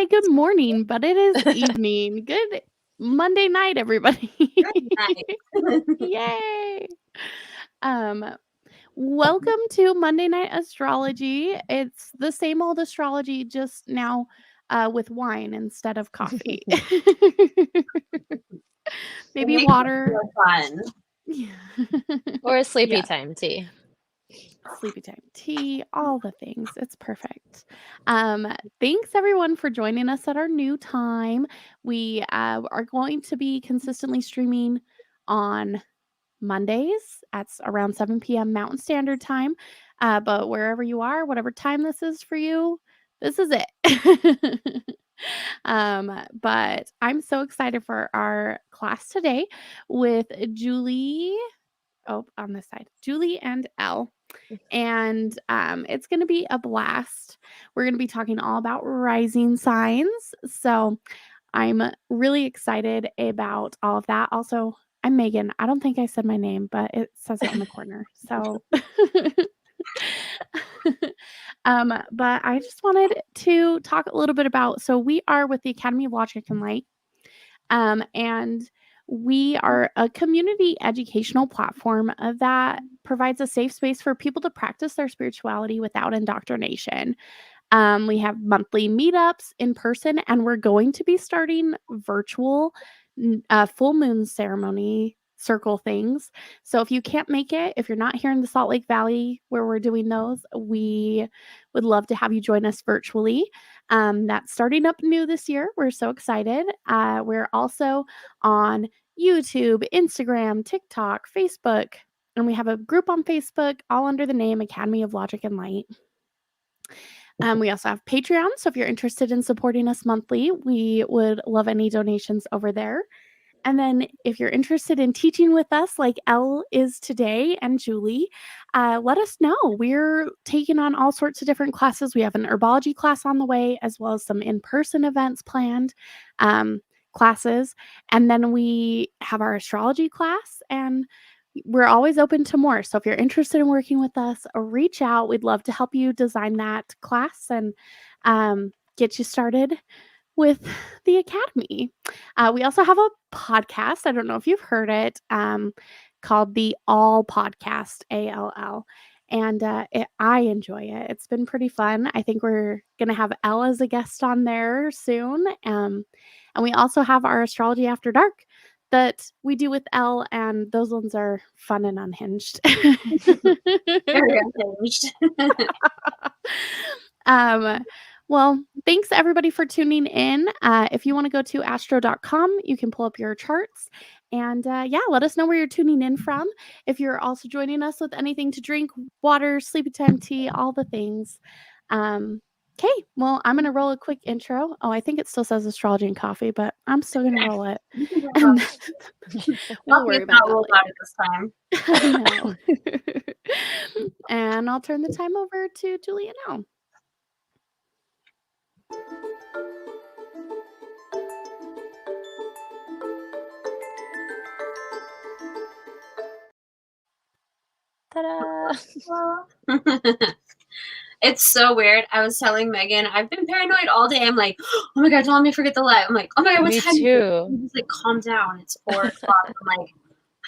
say good morning, but it is evening. Good Monday night, everybody. Nice. Yay. Um, Welcome to Monday Night Astrology. It's the same old astrology, just now with wine instead of coffee. Maybe It makes it water. more fun. Or a sleepy Yeah. time tea. Sleepy time tea, all the things. It's perfect. Thanks everyone for joining us at our new time. We are going to be consistently streaming on Mondays at around 7 p.m. Mountain Standard Time. But wherever you are, whatever time this is for you, this is it. But I'm so excited for our class today with Julie. Oh, on this side, Julie and Elle. And it's going to be a blast. We're going to be talking all about rising signs. So I'm really excited about all of that. Also, I'm Megan. I don't think I said my name, but it says it on the corner. So, but I just wanted to talk a little bit about. So we are with the Academy of Logic and Light, and we are a community educational platform that provides a safe space for people to practice their spirituality without indoctrination. We have monthly meetups in person, and we're going to be starting virtual full moon ceremony circle things. So if you can't make it, if you're not here in the Salt Lake Valley where we're doing those, we would love to have you join us virtually. That's starting up new this year. We're so excited. We're also on YouTube, Instagram, TikTok, Facebook, and we have a group on Facebook all under the name Academy of Logic and Light. We also have Patreon, so if you're interested in supporting us monthly, we would love any donations over there. And then if you're interested in teaching with us like Elle is today and Julie, let us know. We're taking on all sorts of different classes. We have an herbology class on the way, as well as some in-person events planned, classes. And then we have our astrology class, and we're always open to more. So if you're interested in working with us, reach out. We'd love to help you design that class and get you started with the Academy. We also have a podcast. I don't know if you've heard it, called the All Podcast, ALL. And I enjoy it. It's been pretty fun. I think we're going to have Elle as a guest on there soon. And we also have our Astrology After Dark that we do with Elle, and those ones are fun and unhinged. Very unhinged. Well, thanks everybody for tuning in. If you want to go to astro.com, you can pull up your charts. And yeah, let us know where you're tuning in from. If you're also joining us with anything to drink, water, sleepy time tea, all the things. Okay, well, I'm going to roll a quick intro. Oh, I think it still says astrology and coffee, but I'm still going to roll it. And we'll worry about that later. I know. And I'll turn the time over to Julie now. Ta-da! It's so weird. I was telling Megan, I've been paranoid all day. I'm like, oh my God, don't let me forget the live. I'm like, oh my God, what Me time? too. He's like, calm down. It's 4 o'clock. I'm like,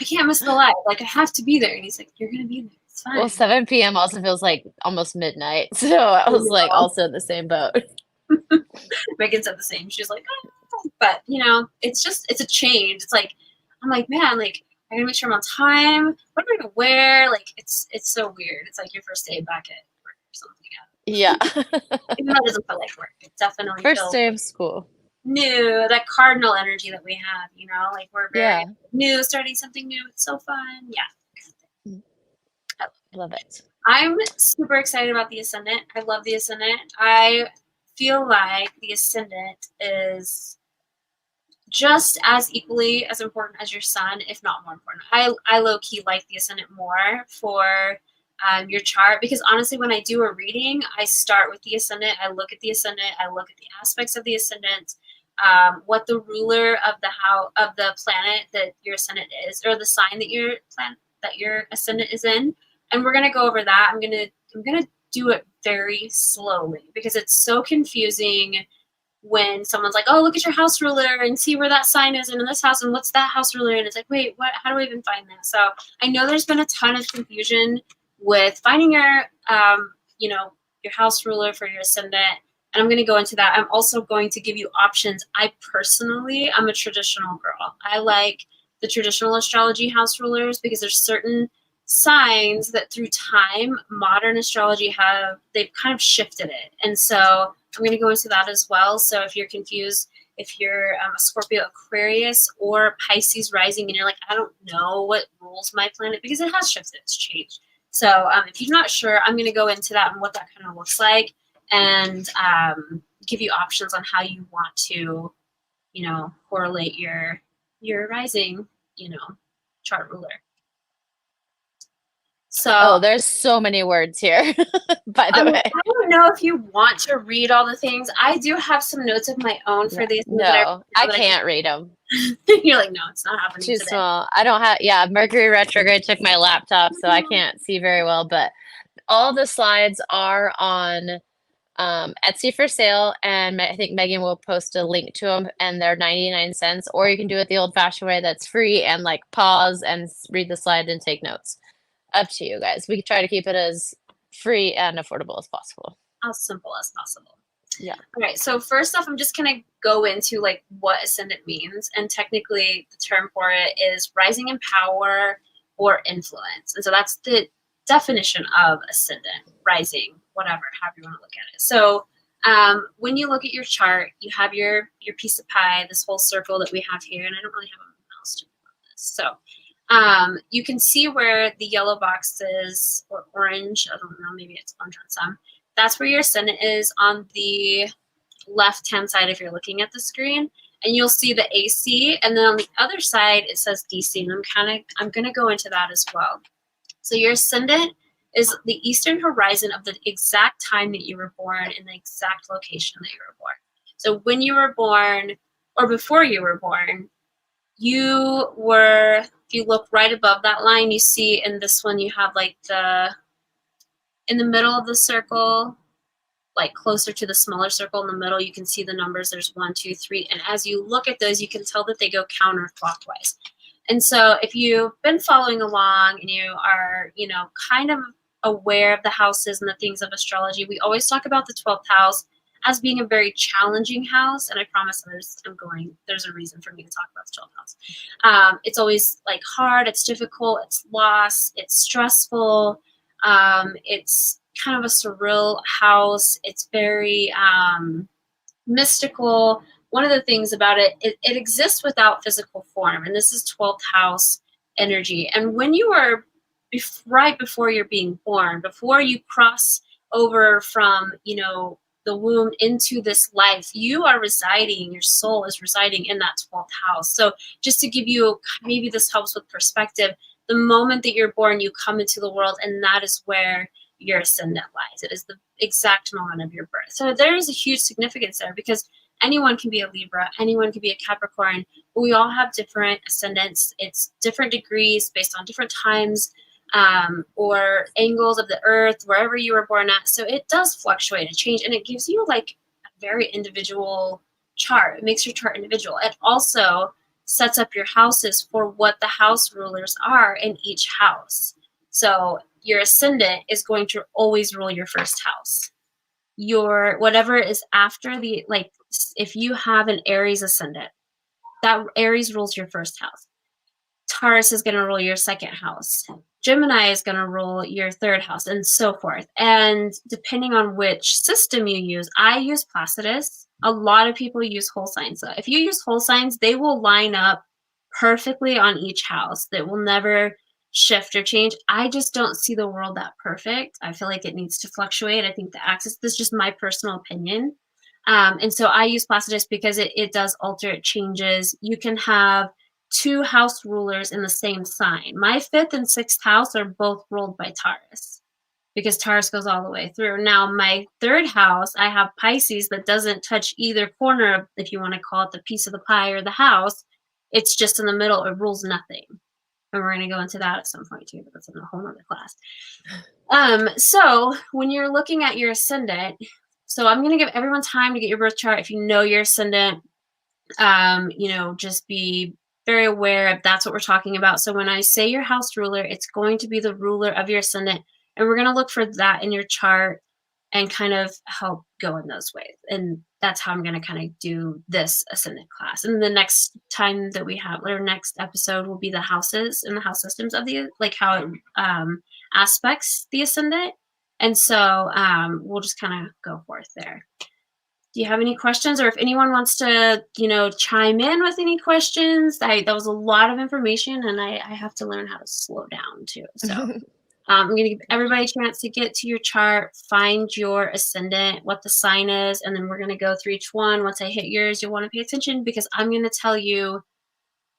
I can't miss the live. Like, I have to be there. And he's like, you're going to be there. It's fine. Well, 7 p.m. also feels like almost midnight. So I was like also in the same boat. Megan said the same. She's like, oh. But, you know, it's a change. It's like, I'm like, man, like, I gotta make sure I'm on time. What am I gonna wear? Like, it's so weird. It's like your first day back at work or something. Yeah. Even though it doesn't feel like work. It definitely First feels day of school. new, that cardinal energy that we have, you know, like we're very new, starting something new. It's so fun. Yeah. I love it. I'm super excited about the ascendant. I love the ascendant. I feel like the ascendant is just as equally as important as your sun, if not more important. I low-key like the ascendant more for your chart, because honestly, when I do a reading, I start with the ascendant. I look at the ascendant. I look at the aspects of the ascendant, what the ruler of the planet that your ascendant is, or the sign that your ascendant is in, and we're gonna go over that. I'm gonna do it very slowly because it's so confusing when someone's like, oh, look at your house ruler and see where that sign is and in this house and what's that house ruler, and it's like, wait, what? How do I even find that? So I know there's been a ton of confusion with finding your your house ruler for your ascendant, and I'm going to go into that. I'm also going to give you options. I'm a traditional girl. I like the traditional astrology house rulers because there's certain signs that through time, modern astrology they've kind of shifted it. And so I'm going to go into that as well. So if you're confused, if you're a Scorpio, Aquarius, or Pisces rising, and you're like, I don't know what rules my planet, because it has shifted, it's changed. So if you're not sure, I'm going to go into that and what that kind of looks like, and give you options on how you want to, correlate your rising, chart ruler. So there's so many words here, by the way. I don't know if you want to read all the things. I do have some notes of my own for these. No, I can't read them. You're like, no, it's not happening Too today. small. I don't have, Mercury retrograde took my laptop, so I can't see very well, but all the slides are on Etsy for sale, and I think Megan will post a link to them, and they're 99 cents, or you can do it the old-fashioned way that's free and like pause and read the slide and take notes. Up to you guys. We try to keep it as free and affordable as possible. As simple as possible. Yeah. All right. So first off, I'm just going to go into like what ascendant means. And technically the term for it is rising in power or influence. And so that's the definition of ascendant, rising, whatever, however you want to look at it. So when you look at your chart, you have your piece of pie, this whole circle that we have here. And I don't really have a mouse to do this. So you can see where the yellow box is, or orange, I don't know, maybe it's orange on some. That's where your ascendant is on the left-hand side if you're looking at the screen. And you'll see the AC, and then on the other side it says DC, and I'm going to go into that as well. So your ascendant is the eastern horizon of the exact time that you were born in the exact location that you were born. So when you were born, or before you were born, you were, if you look right above that line, you see in this one you have like in the middle of the circle, like closer to the smaller circle in the middle, you can see the numbers. There's 1, 2, 3. And as you look at those, you can tell that they go counterclockwise. And so if you've been following along and you are, kind of aware of the houses and the things of astrology, we always talk about the 12th house as being a very challenging house. And I promise there's a reason for me to talk about the 12th house. It's always like hard, it's difficult, it's loss, it's stressful. It's kind of a surreal house. It's very mystical. One of the things about it exists without physical form, and this is 12th house energy. And when you are right before you're being born, before you cross over from, the womb into this life, you are residing, your soul is residing in that 12th house. So just to give you, maybe this helps with perspective, the moment that you're born, you come into the world, and that is where your ascendant lies. It is the exact moment of your birth. So there is a huge significance there, because anyone can be a Libra, anyone can be a Capricorn, but we all have different ascendants. It's different degrees based on different times or angles of the earth, wherever you were born at. So it does fluctuate and change, and it gives you like a very individual chart. It makes your chart individual. It also sets up your houses for what the house rulers are in each house. So your ascendant is going to always rule your first house. Your whatever is after if you have an Aries ascendant, that Aries rules your first house. Taurus is going to rule your second house. Gemini is going to rule your third house, and so forth. And depending on which system you use, I use Placidus. A lot of people use whole signs. So if you use whole signs, they will line up perfectly on each house. That will never shift or change. I just don't see the world that perfect. I feel like it needs to fluctuate. I think the axis, this is just my personal opinion. And so I use Placidus because it does alter, it changes. You can have 2 house rulers in the same sign. My 5th and 6th house are both ruled by Taurus, because Taurus goes all the way through. Now, my 3rd house, I have Pisces that doesn't touch either corner of, if you want to call it the piece of the pie or the house. It's just in the middle. It rules nothing. And we're going to go into that at some point too, but that's in a whole other class. So when you're looking at your ascendant, So I'm going to give everyone time to get your birth chart. If you know your ascendant, just be very aware if that's what we're talking about. So when I say your house ruler, it's going to be the ruler of your ascendant. And we're going to look for that in your chart and kind of help go in those ways. And that's how I'm going to kind of do this ascendant class. And the next time that we have, our next episode will be the houses and the house systems of the, like how it aspects the ascendant. And so we'll just kind of go forth there. Do you have any questions, or if anyone wants to, chime in with any questions? That was a lot of information, and I have to learn how to slow down too. So I'm going to give everybody a chance to get to your chart, find your ascendant, what the sign is, and then we're going to go through each one. Once I hit yours, you'll want to pay attention because I'm going to tell you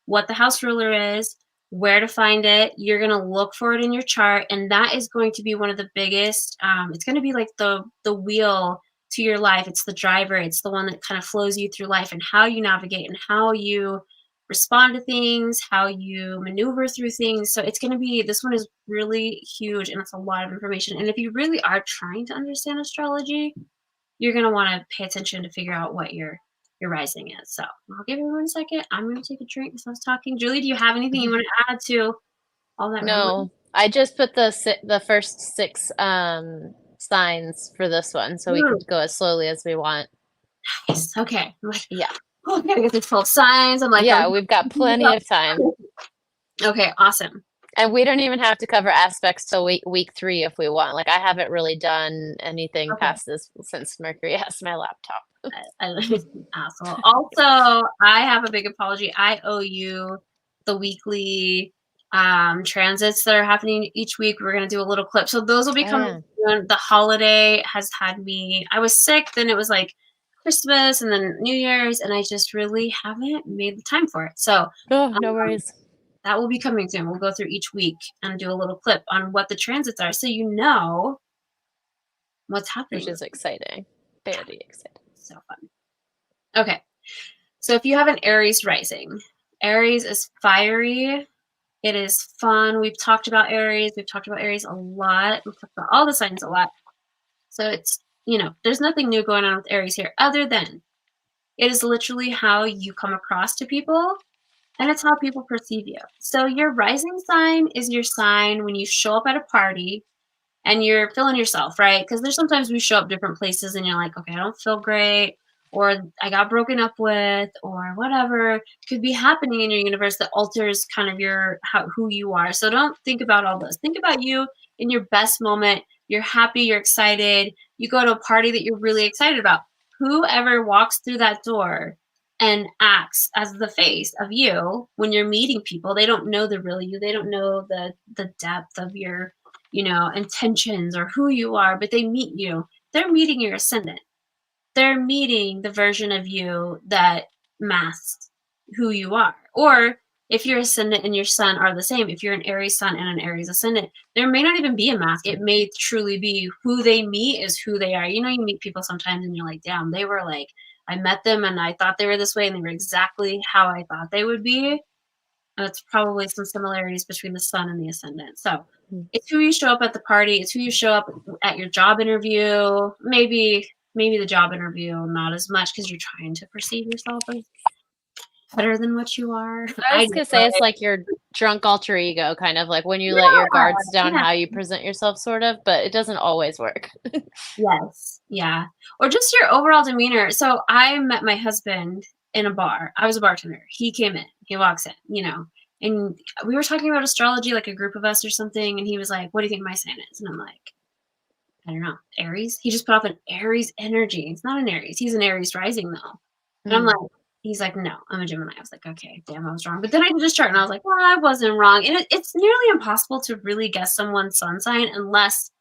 what the house ruler is, where to find it. You're going to look for it in your chart, and that is going to be one of the biggest. It's going to be like the wheel to your life. It's the driver. It's the one that kind of flows you through life and how you navigate and how you respond to things, how you maneuver through things. So it's going to be, this one is really huge and it's a lot of information. And if you really are trying to understand astrology, you're going to want to pay attention to figure out what your rising is. So I'll give everyone a second. I'm going to take a drink because I was talking. Julie, do you have anything you want to add to all that? No, I just put the first 6 signs for this one, so we can go as slowly as we want. Nice. Okay. Yeah. Oh, I gotta get the 12 signs. I'm like, yeah, we've got plenty of time. Okay, awesome. And we don't even have to cover aspects till week 3 if we want. Like I haven't really done anything past this since Mercury has my laptop. Asshole. Also, I have a big apology. I owe you the weekly transits that are happening each week. We're going to do a little clip. So those will be coming soon. The holiday has had me, I was sick, then it was like Christmas and then New Year's, and I just really haven't made the time for it. So no worries. That will be coming soon. We'll go through each week and do a little clip on what the transits are so you know what's happening. Which is exciting. Very exciting. So fun. Okay. So if you have an Aries rising, Aries is fiery. It is fun. We've talked about Aries. We've talked about Aries a lot. We've talked about all the signs a lot. So it's, there's nothing new going on with Aries here other than it is literally how you come across to people. And it's how people perceive you. So your rising sign is your sign when you show up at a party and you're feeling yourself, right? Because there's sometimes we show up different places and you're like, okay, I don't feel great, or I got broken up with, or whatever could be happening in your universe that alters kind of who you are. So don't think about all this. Think about you in your best moment. You're happy, you're excited. You go to a party that you're really excited about. Whoever walks through that door and acts as the face of you when you're meeting people, they don't know the real you. They don't know the depth of your, intentions or who you are, but they meet you. They're meeting your ascendant. They're meeting the version of you that masks who you are. Or if your ascendant and your sun are the same, if you're an Aries sun and an Aries ascendant, there may not even be a mask. It may truly be who they meet is who they are. You meet people sometimes and you're like, damn, they were like, I met them and I thought they were this way and they were exactly how I thought they would be. It's probably some similarities between the sun and the ascendant. So it's who you show up at the party. It's who you show up at your job interview. Maybe the job interview, not as much because you're trying to perceive yourself as better than what you are. I was going to say it's like your drunk alter ego, kind of like when you let your guards down, how you present yourself, sort of, but it doesn't always work. Yes. Yeah. Or just your overall demeanor. So I met my husband in a bar. I was a bartender. He came in. He walks in, and we were talking about astrology, like a group of us or something, and he was like, what do you think my sign is? And I'm like, I don't know. Aries? He just put off an Aries energy. It's not an Aries. He's an Aries rising, though. And I'm like, he's like, no, I'm a Gemini. I was like, okay, damn, I was wrong. But then I did his chart and I was like, well, I wasn't wrong. And it's nearly impossible to really guess someone's sun sign unless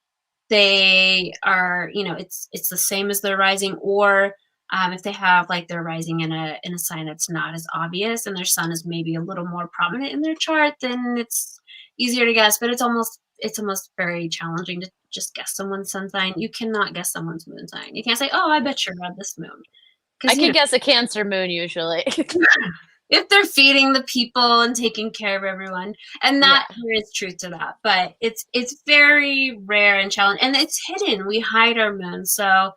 they are, it's the same as their rising, or if they have like their rising in a sign that's not as obvious and their sun is maybe a little more prominent in their chart, then it's easier to guess. But it's almost very challenging to just guess someone's sun sign. You cannot guess someone's moon sign. You can't say, oh, I bet you're on this moon. I can guess a Cancer moon usually. If they're feeding the people and taking care of everyone. And that there is truth to that. But it's very rare and challenging. And it's hidden. We hide our moon. So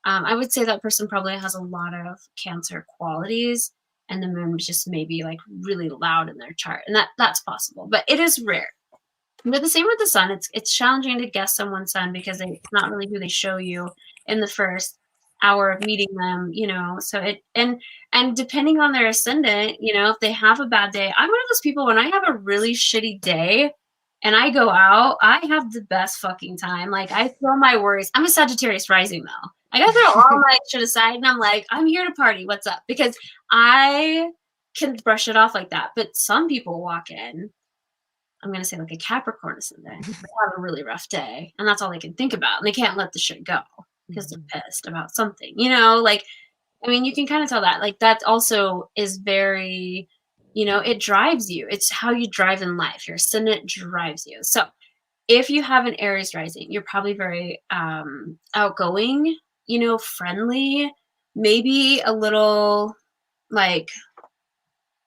I would say that person probably has a lot of Cancer qualities, and the moon was just maybe like really loud in their chart, and that's possible, but it is rare. But the same with the sun. It's challenging to guess someone's sun because it's not really who they show you in the first hour of meeting them, you know. So and depending on their ascendant, you know, if they have a bad day, I'm one of those people when I have a really shitty day and I go out, I have the best fucking time. Like I throw my worries. I'm a Sagittarius rising though. I gotta throw all my shit aside and I'm like, I'm here to party. What's up? Because I can brush it off like that. But some people walk in, I'm going to say like a Capricorn ascendant, they have a really rough day and that's all they can think about. And they can't let the shit go because they're pissed about something, you know, like, I mean, you can kind of tell that like that also is very, you know, it drives you. It's how you drive in life. Your ascendant drives you. So if you have an Aries rising, you're probably very outgoing, you know, friendly, maybe a little like,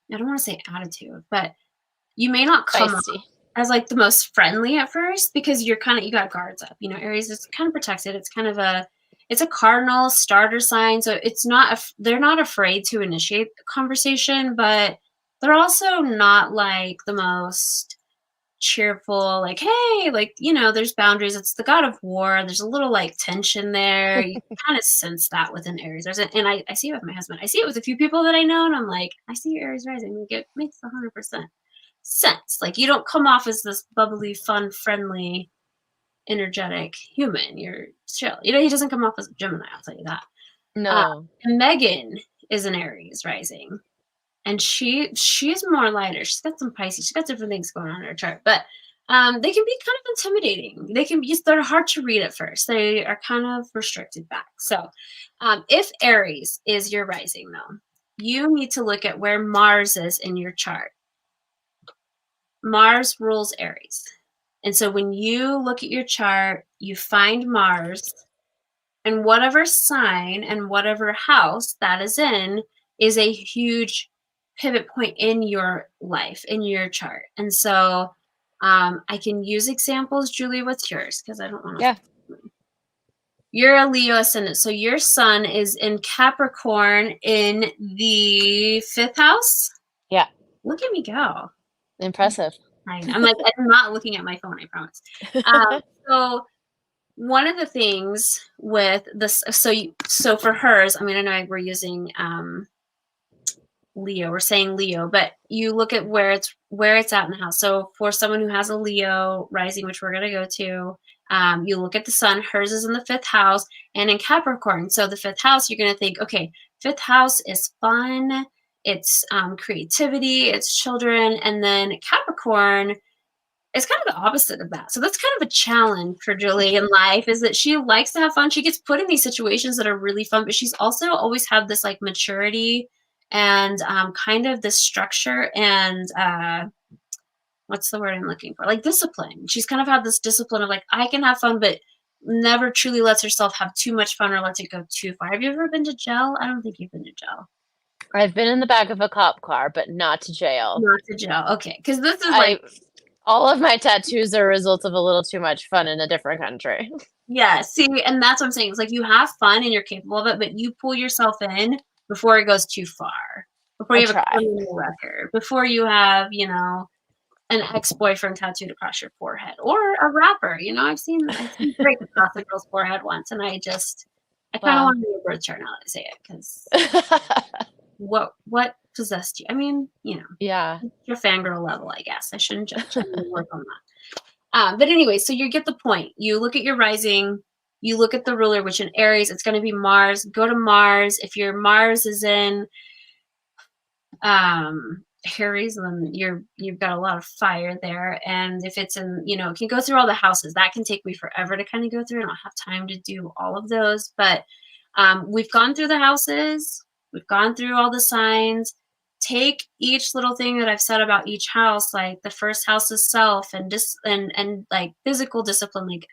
I don't want to say attitude, but you may not come off as like the most friendly at first because you're kind of, you got guards up, you know. Aries is kind of protected. It's kind of it's a cardinal starter sign. So it's not, they're not afraid to initiate the conversation, but they're also not like the most cheerful, like, hey, like, you know, there's boundaries. It's the god of war. There's a little like tension there. You kind of sense that within Aries. And I see it with my husband. I see it with a few people that I know. And I'm like, I see your Aries rising. Like it makes 100% sense. Like you don't come off as this bubbly, fun, friendly, energetic human. You're chill. You know, he doesn't come off as a Gemini, I'll tell you that. No. And Megan is an Aries rising. And she's more lighter. She's got some Pisces. She's got different things going on in her chart. But they can be kind of intimidating. They can be, they're hard to read at first. They are kind of restricted back. So if Aries is your rising though, you need to look at where Mars is in your chart. Mars rules Aries. And so when you look at your chart, you find Mars, and whatever sign and whatever house that is in is a huge pivot point in your life, in your chart. And so I can use examples. Julie, what's yours? Because I don't want to. Yeah. You're a Leo ascendant. So your sun is in Capricorn in the 5th house. Yeah. Look at me go. Impressive. I'm like, I'm not looking at my phone, I promise. So one of the things with this, so for hers, I mean, I know we're using Leo, we're saying Leo, but you look at where it's at in the house. So for someone who has a Leo rising, which we're going to go to, you look at the sun, hers is in the 5th house and in Capricorn. So the 5th house, you're going to think, okay, 5th house is fun. It's creativity, it's children. And then Capricorn is kind of the opposite of that. So that's kind of a challenge for Julie in life, is that she likes to have fun. She gets put in these situations that are really fun, but she's also always had this like maturity and kind of this structure and what's the word I'm looking for? Like discipline. She's kind of had this discipline of like, I can have fun, but never truly lets herself have too much fun or lets it go too far. Have you ever been to jail? I don't think you've been to jail. I've been in the back of a cop car, but not to jail. Not to jail. Okay. Because this is like, all of my tattoos are a result of a little too much fun in a different country. Yeah. See, and that's what I'm saying. It's like you have fun and you're capable of it, but you pull yourself in before it goes too far. Before you have a criminal record. Before you have, you know, an ex-boyfriend tattooed across your forehead, or a rapper. You know, I've seen break across a girl's forehead once, and I kind of want to do a birth chart now that I say it, because what possessed you? I mean, you know, yeah, your fangirl level, I guess. I shouldn't judge. I'm gonna work on that. But anyway, so you get the point. You look at your rising. You look at the ruler, which in Aries, it's going to be Mars. Go to Mars. If your Mars is in Aries, then you've got a lot of fire there. And if it's in, you know, it can go through all the houses. That can take me forever to kind of go through. I don't have time to do all of those, but we've gone through the houses. We've gone through all the signs. Take each little thing that I've said about each house, like the first house is self and like physical discipline, like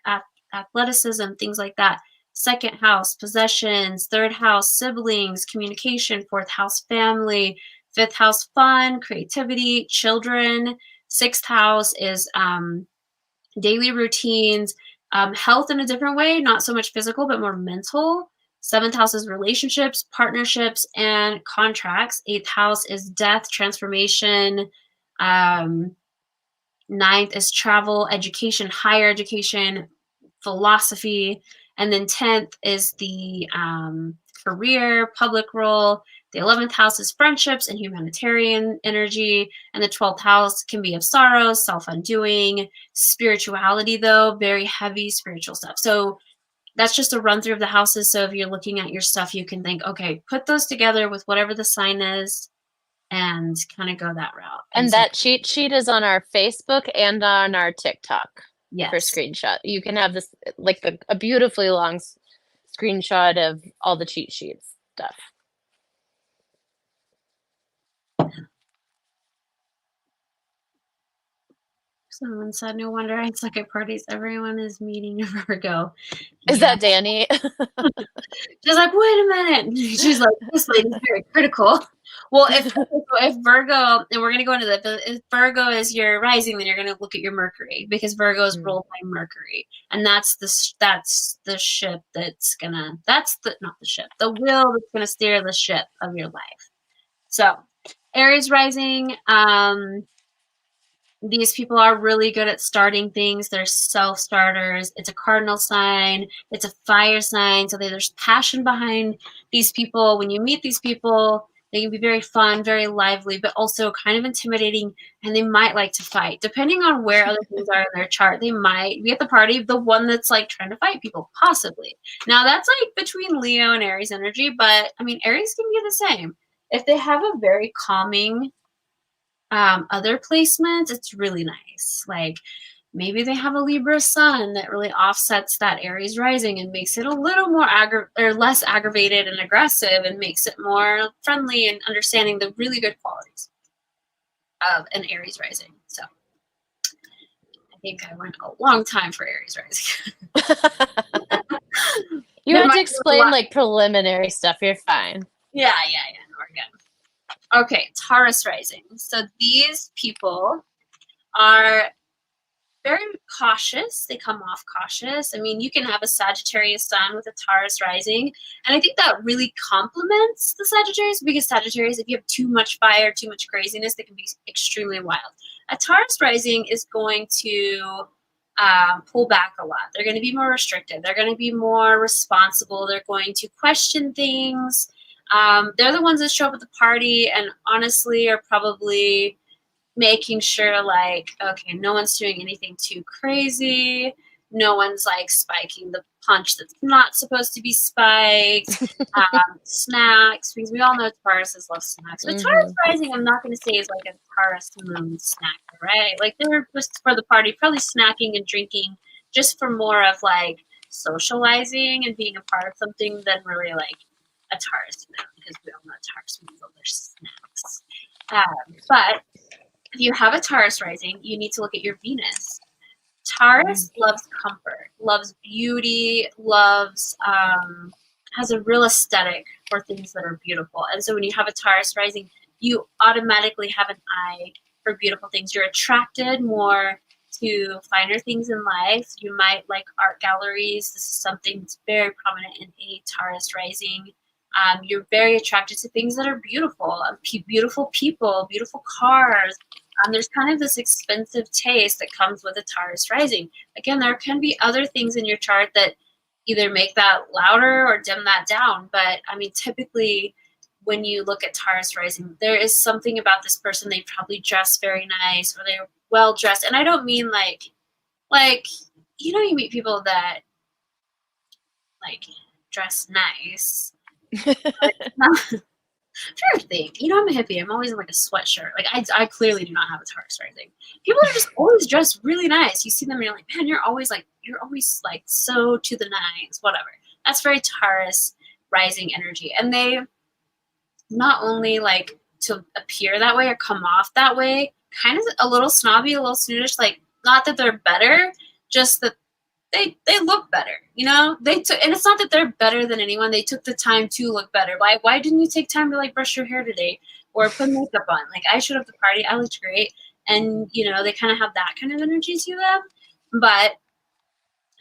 athleticism, things like that. Second house, possessions. Third house, siblings, communication. Fourth house, family. Fifth house, fun, creativity, children. Sixth house is daily routines, health in a different way, not so much physical, but more mental. 7th house is relationships, partnerships, and contracts. 8th house is death, transformation. 9th is travel, education, higher education, philosophy. And then 10th is the career, public role. The 11th house is friendships and humanitarian energy. And the 12th house can be of sorrow, self-undoing, spirituality, though, very heavy spiritual stuff. So that's just a run through of the houses. So if you're looking at your stuff, you can think, okay, put those together with whatever the sign is and kind of go that route. And so, that cheat sheet is on our Facebook and on our TikTok for yes. screenshot. You can have this like a beautifully long screenshot of all the cheat sheets stuff. Someone said, no wonder I suck at parties. Everyone is meeting a Virgo. Is that Danny? She's like, wait a minute. She's like, this lady's very critical. Well, if Virgo, and we're going to go into that, but if Virgo is your rising, then you're going to look at your Mercury, because Virgo is ruled by Mercury. And that's the ship that's going to, not the ship, the wheel that's going to steer the ship of your life. So, Aries rising, these people are really good at starting things. They're self-starters. It's a cardinal sign. It's a fire sign. So there's passion behind these people. When you meet these people, they can be very fun, very lively, but also kind of intimidating, and they might like to fight. Depending on where other things are in their chart, they might be at the party the one that's like trying to fight people, possibly. Now, that's like between Leo and Aries energy, but I mean, Aries can be the same. If they have a very calming other placements, it's really nice. Like maybe they have a Libra sun that really offsets that Aries rising and makes it a little more less aggravated and aggressive, and makes it more friendly and understanding the really good qualities of an Aries rising. So I think I went a long time for Aries rising. You had to explain like preliminary stuff. You're fine. Yeah. No, we're good. Okay, Taurus rising. So these people are very cautious. They come off cautious. I mean, you can have a Sagittarius sun with a Taurus rising, and I think that really complements the Sagittarius, because Sagittarius, if you have too much fire, too much craziness, they can be extremely wild. A Taurus rising is going to pull back a lot. They're going to be more restrictive. They're going to be more responsible. They're going to question things. They're the ones that show up at the party and honestly are probably making sure, like, okay, no one's doing anything too crazy. No one's like spiking the punch that's not supposed to be spiked. Snacks, because we all know Tauruses love snacks. But Taurus rising, I'm not going to say is like a Taurus moon snacker, right? Like they're just for the party, probably snacking and drinking just for more of like socializing and being a part of something than really like a Taurus moon, because we all know Taurus moons love their snacks. But if you have a Taurus rising, you need to look at your Venus. Taurus loves comfort, loves beauty, loves has a real aesthetic for things that are beautiful. And so when you have a Taurus rising, you automatically have an eye for beautiful things. You're attracted more to finer things in life. You might like art galleries. This is something that's very prominent in a Taurus rising. You're very attracted to things that are beautiful, beautiful people, beautiful cars. There's kind of this expensive taste that comes with a Taurus rising. Again, there can be other things in your chart that either make that louder or dim that down. But I mean, typically when you look at Taurus rising, there is something about this person. They probably dress very nice, or they're well dressed. And I don't mean like, you know, you meet people that like dress nice. Fair thing. You know, I'm a hippie. I'm always in like a sweatshirt. Like I clearly do not have a Taurus rising. People are just always dressed really nice. You see them and you're like, man, you're always like so to the nines, whatever. That's very Taurus rising energy. And they not only like to appear that way or come off that way, kind of a little snobby, a little snootish, like not that they're better, just that they look better, you know. And it's not that they're better than anyone. They took the time to look better. Why didn't you take time to like brush your hair today or put makeup on? Like I showed up at the party, I looked great, and you know they kind of have that kind of energy to them. But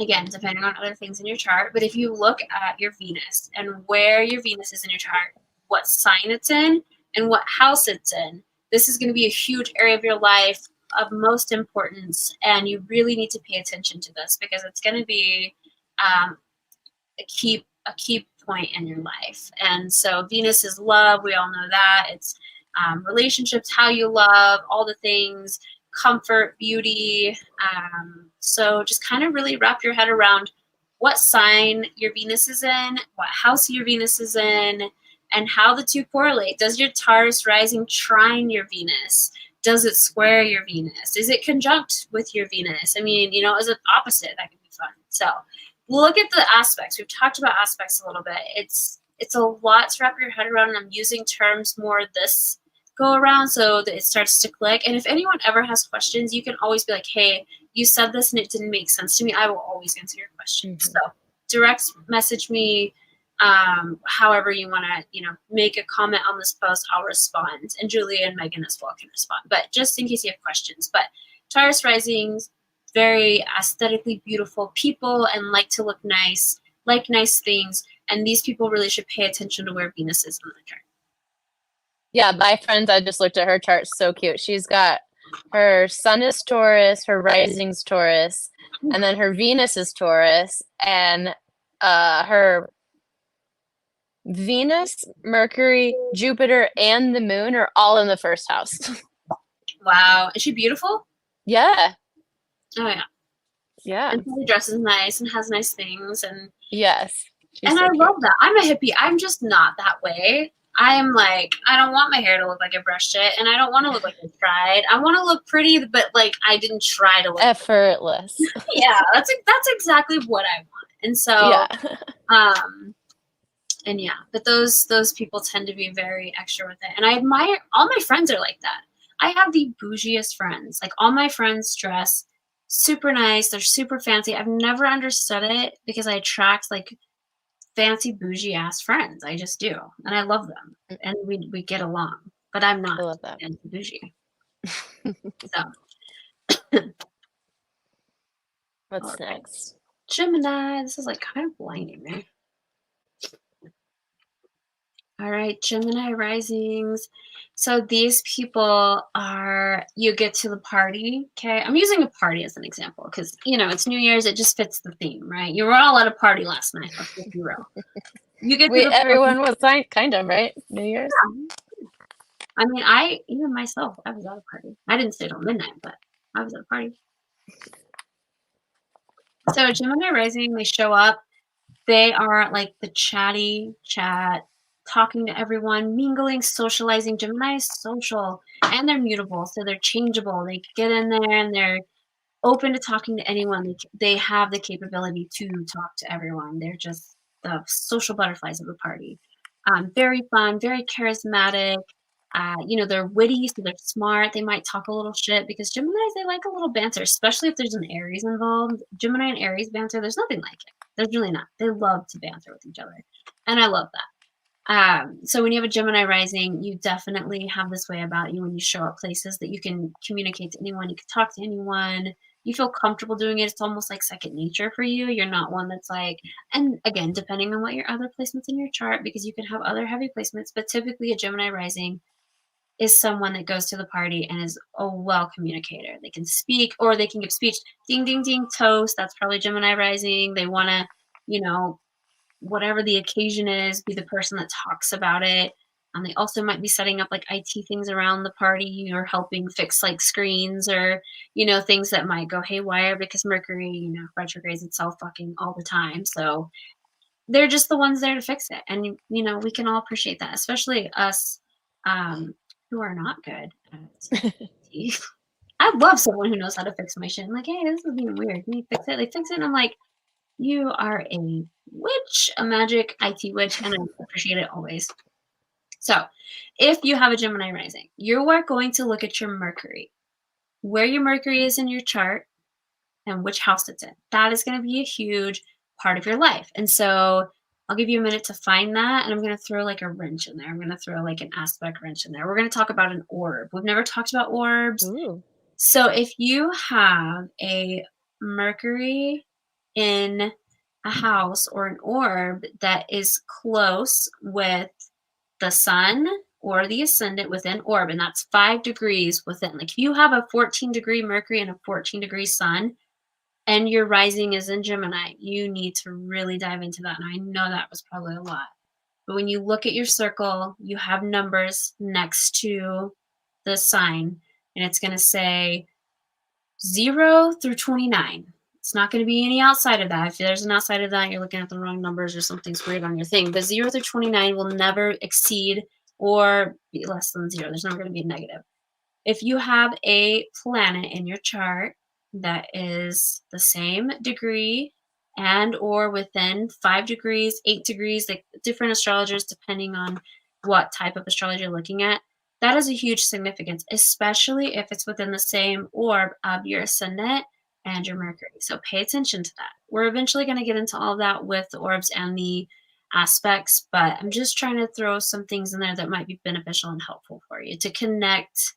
again, depending on other things in your chart. But if you look at your Venus and where your Venus is in your chart, what sign it's in, and what house it's in, this is going to be a huge area of your life of most importance. And you really need to pay attention to this because it's going to be a key point in your life. And so Venus is love. We all know that. It's relationships, how you love, all the things, comfort, beauty. So just kind of really wrap your head around what sign your Venus is in, what house your Venus is in, and how the two correlate. Does your Taurus rising trine your Venus? Does it square your Venus? Is it conjunct with your Venus? I mean, is it opposite? That can be fun. So look at the aspects. We've talked about aspects a little bit. It's a lot to wrap your head around, and I'm using terms more this go around so that it starts to click. And if anyone ever has questions, you can always be like, hey, you said this and it didn't make sense to me. I will always answer your questions. Mm-hmm. So direct message me, however you want to, make a comment on this post, I'll respond. And Julie and Megan as well can respond. But just in case you have questions. But Taurus risings, very aesthetically beautiful people and like to look nice, like nice things. And these people really should pay attention to where Venus is on the chart. Yeah, my friends, I just looked at her chart. So cute. She's got her sun is Taurus, her rising's Taurus, and then her Venus is Taurus, and her Venus, Mercury, Jupiter, and the moon are all in the first house. Wow. Is she beautiful? Yeah. Oh, yeah. Yeah. And she dresses nice and has nice things. And yes. And so I love that. I'm a hippie. I'm just not that way. I am like, I don't want my hair to look like I brushed it, and I don't want to look like I tried. I want to look pretty, but like I didn't try to look effortless. Yeah, that's exactly what I want. And so, yeah. And yeah, but those people tend to be very extra with it, and I admire all my friends are like that. I have the bougiest friends. Like all my friends dress super nice. They're super fancy. I've never understood it because I attract like fancy bougie ass friends. I just do, and I love them, and we get along. But I'm not I love that. fancy bougie. So, what's next? Gemini. This is like kind of blinding me. All right, Gemini risings. So these people are, you get to the party, okay? I'm using a party as an example because, it's New Year's. It just fits the theme, right? You were all at a party last night. Let's be real. You get to the everyone was kind of, right? New Year's? Yeah. I mean, even myself, I was at a party. I didn't stay till midnight, but I was at a party. So Gemini rising, they show up. They are like the chatty chat, talking to everyone, mingling, socializing. Gemini is social, and they're mutable, so they're changeable. They get in there and they're open to talking to anyone. They have the capability to talk to everyone. They're just the social butterflies of the party. Very fun, very charismatic. They're witty, so they're smart. They might talk a little shit because Geminis, they like a little banter, especially if there's an Aries involved. Gemini and Aries banter, there's nothing like it. There's really not. They love to banter with each other, and I love that. So when you have a Gemini rising, you definitely have this way about you when you show up places that you can communicate to anyone, you can talk to anyone, you feel comfortable doing it. It's almost like second nature for you. You're not one that's like, and again, depending on what your other placements in your chart, because you can have other heavy placements, but typically a Gemini rising is someone that goes to the party and is a well communicator. They can speak or they can give speech. Ding, ding, ding, toast. That's probably Gemini rising. They want to, whatever the occasion is, be the person that talks about it. They also might be setting up like IT things around the party or helping fix like screens or, things that might go haywire because Mercury, retrogrades itself fucking all the time. So they're just the ones there to fix it. And, we can all appreciate that, especially us who are not good at IT. I love someone who knows how to fix my shit. I'm like, hey, this is being weird. Can you fix it? They fix it. And I'm like, you are a witch, a magic IT witch, and I appreciate it always. So if you have a Gemini rising, you are going to look at your Mercury, where your Mercury is in your chart and which house it's in. That is going to be a huge part of your life. And so I'll give you a minute to find that, and I'm going to throw like a wrench in there. I'm going to throw like an aspect wrench in there. We're going to talk about an orb. We've never talked about orbs. Ooh. So if you have a Mercury in a house or an orb that is close with the sun or the ascendant within orb, and that's 5 degrees within. Like if you have a 14-degree Mercury and a 14-degree sun, and your rising is in Gemini, you need to really dive into that. And I know that was probably a lot. But when you look at your circle, you have numbers next to the sign, and it's going to say 0 through 29. It's not going to be any outside of that. If there's an outside of that, you're looking at the wrong numbers or something's weird on your thing. But 0 through 29 will never exceed or be less than 0. There's never going to be a negative. If you have a planet in your chart that is the same degree and or within 5 degrees, 8 degrees, like different astrologers depending on what type of astrology you're looking at, that is a huge significance, especially if it's within the same orb of your ascendant and your Mercury. So pay attention to that. We're eventually going to get into all of that with the orbs and the aspects, but I'm just trying to throw some things in there that might be beneficial and helpful for you to connect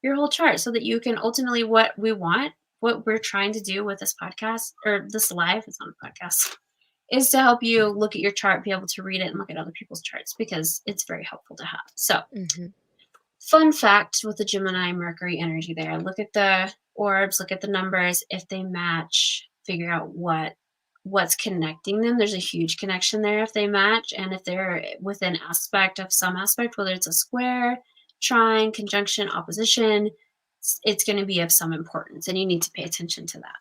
your whole chart so that you can ultimately what we're trying to do with this podcast or this live, it's not a podcast, is to help you look at your chart, be able to read it and look at other people's charts because it's very helpful to have. So fun fact with the Gemini Mercury energy there, look at the orbs, look at the numbers. If they match, figure out what's connecting them. There's a huge connection there if they match, and if they're within aspect of some aspect, whether it's a square, trine, conjunction, opposition, it's going to be of some importance, and you need to pay attention to that.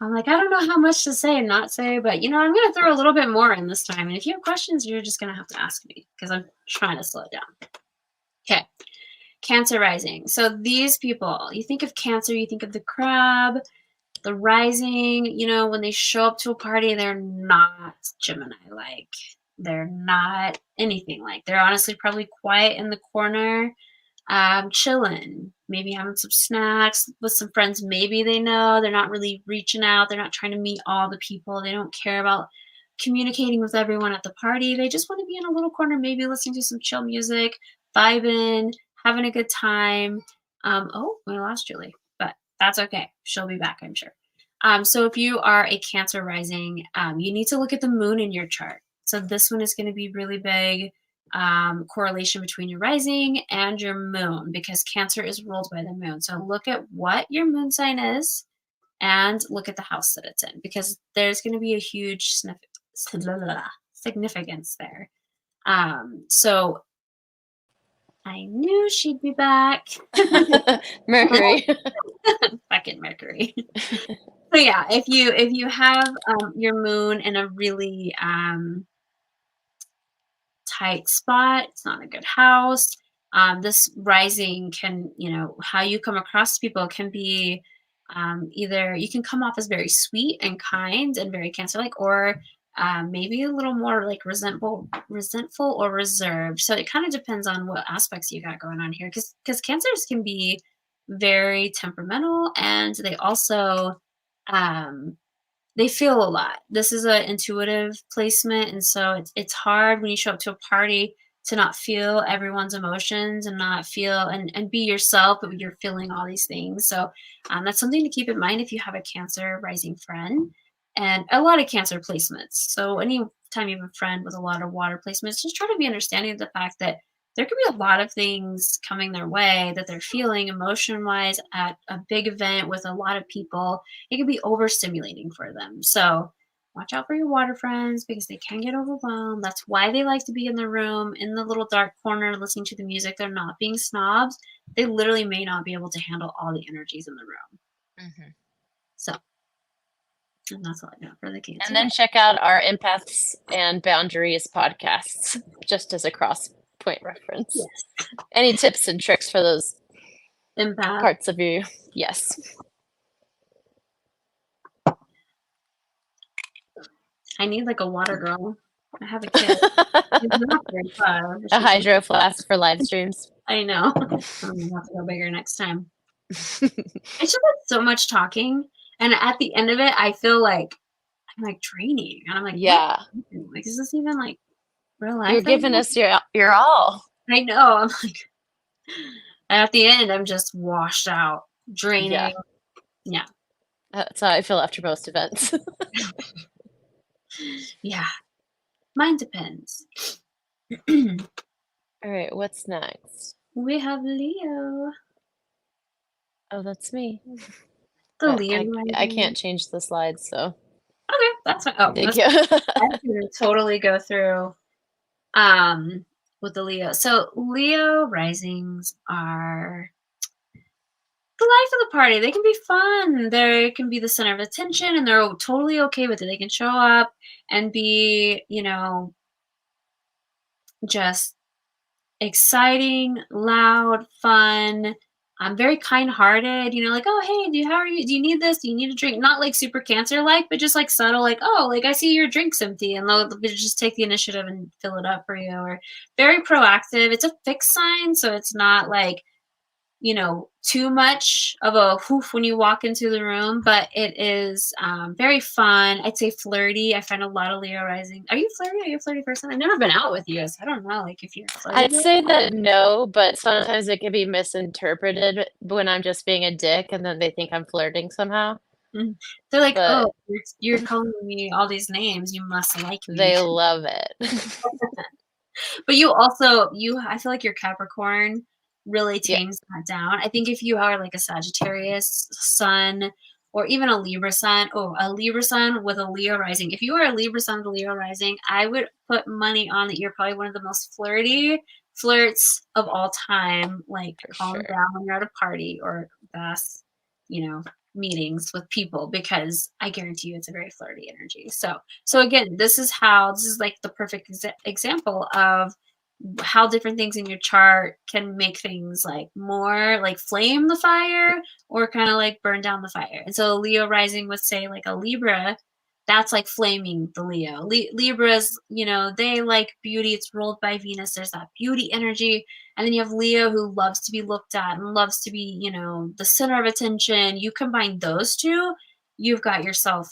I'm like, I don't know how much to say and not say, but I'm going to throw a little bit more in this time. And if you have questions, you're just going to have to ask me because I'm trying to slow it down. Okay. Cancer rising. So these people, you think of Cancer, you think of the crab, the rising, when they show up to a party, they're not Gemini like. They're not anything like. They're honestly probably quiet in the corner, chilling, maybe having some snacks with some friends. Maybe they know they're not really reaching out. They're not trying to meet all the people. They don't care about communicating with everyone at the party. They just want to be in a little corner, maybe listening to some chill music, vibing, having a good time. Oh, we lost Julie, but that's okay. She'll be back, I'm sure. So if you are a Cancer rising, you need to look at the moon in your chart. So this one is going to be really big correlation between your rising and your moon because Cancer is ruled by the moon. So look at what your moon sign is and look at the house that it's in because there's going to be a huge significance there. So I knew she'd be back. Mercury. Fucking Mercury. So yeah, if you have your moon in a really tight spot, it's not a good house. This rising can, how you come across people can be either you can come off as very sweet and kind and very Cancer-like, or maybe a little more like resentful or reserved. So it kind of depends on what aspects you got going on here, because Cancers can be very temperamental, and they also they feel a lot. This is an intuitive placement, and so it's hard when you show up to a party to not feel everyone's emotions and not feel and be yourself, but you're feeling all these things. So that's something to keep in mind if you have a Cancer rising friend, and a lot of Cancer placements. So anytime you have a friend with a lot of water placements, just try to be understanding of the fact that there could be a lot of things coming their way that they're feeling emotion-wise at a big event with a lot of people. It could be overstimulating for them. So watch out for your water friends because they can get overwhelmed. That's why they like to be in the room, in the little dark corner, listening to the music. They're not being snobs. They literally may not be able to handle all the energies in the room. So, and that's all I got for the Cancer. And then check out our Empaths and Boundaries podcasts, just as a cross point reference. Yes. Any tips and tricks for those Empath. parts of you? Yes. I need like a water girl. I have a kid. He's not very far. A hydro flask for live streams. I know. I'm gonna have to go bigger next time. It's just like so much talking, and at the end of it, I feel like I'm like draining, and I'm like, yeah, like is this even like real life? You're giving us your all. I know. I'm like, And at the end, I'm just washed out, draining. Yeah. That's how I feel after most events. Yeah. Mine depends. All right, what's next? We have Leo. Oh, that's me. The But Leo I rising. can't change the slides, so Okay, that's fine. Oh, thank that's you. I can totally go through with the Leo. So Leo risings are the life of the party. They can be fun. They can be the center of attention, and they're totally okay with it. They can show up and be, just exciting, loud, fun. I'm very kind-hearted, like, oh, hey, how are you? Do you need this? Do you need a drink? Not like super cancer-like, but just like subtle, like, oh, like I see your drink's empty, and they'll just take the initiative and fill it up for you. Or very proactive. It's a fixed sign, so it's not like too much of a whoof when you walk into the room, but it is very fun. I'd say flirty. I find a lot of Leo rising. Are you flirty? Are you a flirty person? I've never been out with you, so I don't know, like, if you're flirty. I'd say that no, but sometimes it can be misinterpreted when I'm just being a dick and then they think I'm flirting somehow. They're like, But oh, you're calling me all these names. You must like me. they love it. But you also, I feel like your Capricorn really Yeah. tames that down. I think if you are like a Sagittarius sun or even a Libra sun, a Libra sun with a Leo rising. If you are a Libra sun with a Leo rising, I would put money on that you're probably one of the most flirty flirts of all time. Like, For calm sure. down when you're at a party or best, meetings with people, because I guarantee you it's a very flirty energy. So again, this is like the perfect example of how different things in your chart can make things like more like flame the fire or kind of like burn down the fire. And so Leo rising would say like a Libra, that's like flaming the Leo. Libras, they like beauty. It's ruled by Venus. There's that beauty energy. And then you have Leo, who loves to be looked at and loves to be, the center of attention. You combine those two, you've got yourself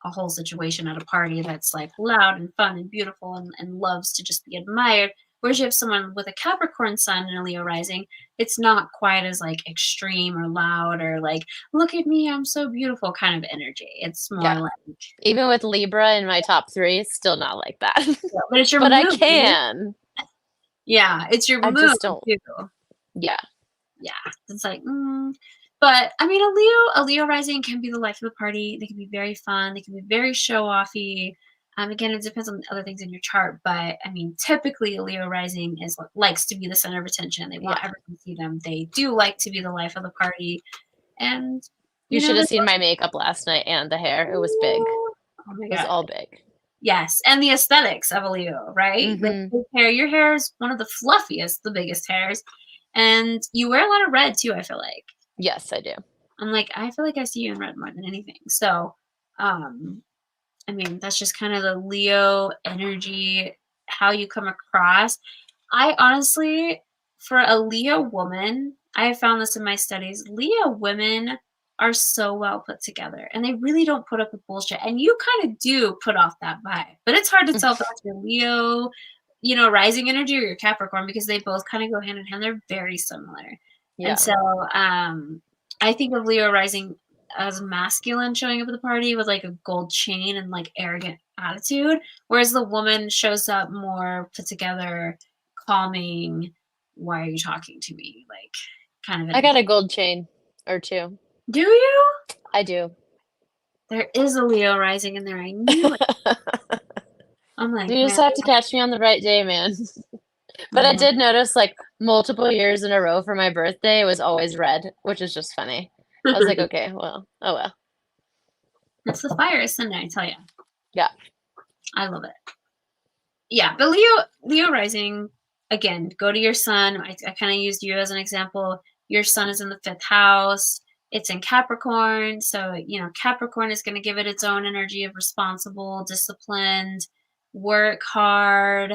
a whole situation at a party that's like loud and fun and beautiful and loves to just be admired. Whereas you have someone with a Capricorn sun and a Leo rising, it's not quite as like extreme or loud or like, look at me, I'm so beautiful kind of energy. It's more like, even with Libra in my top 3, it's still not like that. yeah, but it's your but mood. I can. Yeah, it's your I mood just don't. too. Yeah. It's like, but I mean, a Leo rising can be the life of the party. They can be very fun. They can be very show-offy. Again, it depends on other things in your chart, but I mean, typically a Leo rising likes to be the center of attention. They want everyone to see them. They do like to be the life of the party, and you should have seen my makeup last night and the hair. It was big. Oh my God. It was all big. Yes, and the aesthetics of a Leo, right? Like your hair is one of the fluffiest, the biggest hairs, and you wear a lot of red too. I feel like. Yes, I do. I feel like I see you in red more than anything. So, I mean, that's just kind of the Leo energy, how you come across. I honestly, for a Leo woman, I have found this in my studies. Leo women are so well put together, and they really don't put up with bullshit. And you kind of do put off that vibe, but it's hard to tell if that's your Leo, rising energy or your Capricorn, because they both kind of go hand in hand. They're very similar. Yeah. And so, I think of Leo rising as masculine showing up at the party with like a gold chain and like arrogant attitude, whereas the woman shows up more put together, calming. Why are you talking to me? Like, kind of. I got a gold chain or 2. Do you? I do. There is a Leo rising in there. I knew it. I'm like, you just have to catch me on the right day, man. But I did notice like multiple years in a row for my birthday, it was always red, which is just funny. I was like, okay, well, oh well. It's the fire ascendant, I tell you. Yeah. I love it. Yeah, but Leo rising, again, go to your sun. I kind of used you as an example. Your sun is in the 5th house. It's in Capricorn. So, Capricorn is going to give it its own energy of responsible, disciplined, work hard.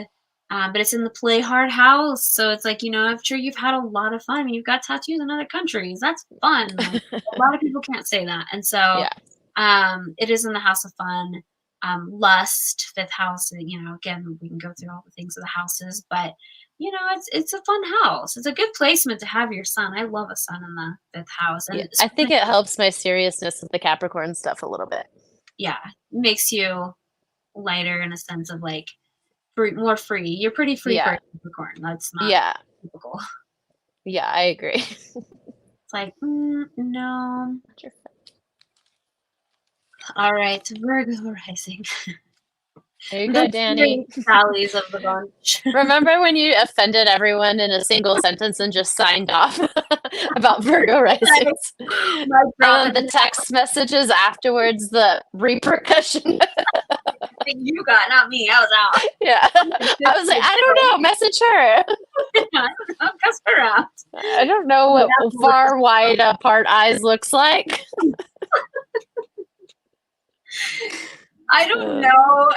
But it's in the play hard house. So it's like, I'm sure you've had a lot of fun. I mean, you've got tattoos in other countries. That's fun. Like, a lot of people can't say that. And so it is in the house of fun. Lust, fifth house, again, we can go through all the things of the houses, but it's a fun house. It's a good placement to have your sun. I love a sun in the fifth house. And Yeah, I think it helps my seriousness with the Capricorn stuff a little bit. Yeah, makes you lighter in a sense of like more free. You're pretty free for a Capricorn. That's not typical. Yeah, I agree. It's like, no. All right, Virgo rising. There you go, Danny. Sallies of the bunch. Remember when you offended everyone in a single sentence and just signed off about Virgo risings? And then the text messages afterwards, the repercussion. You got, not me. I was out. Yeah. I was like, I don't know. Message her. I don't know. Cuss her out. I don't know what far wide apart eyes looks like. I don't know.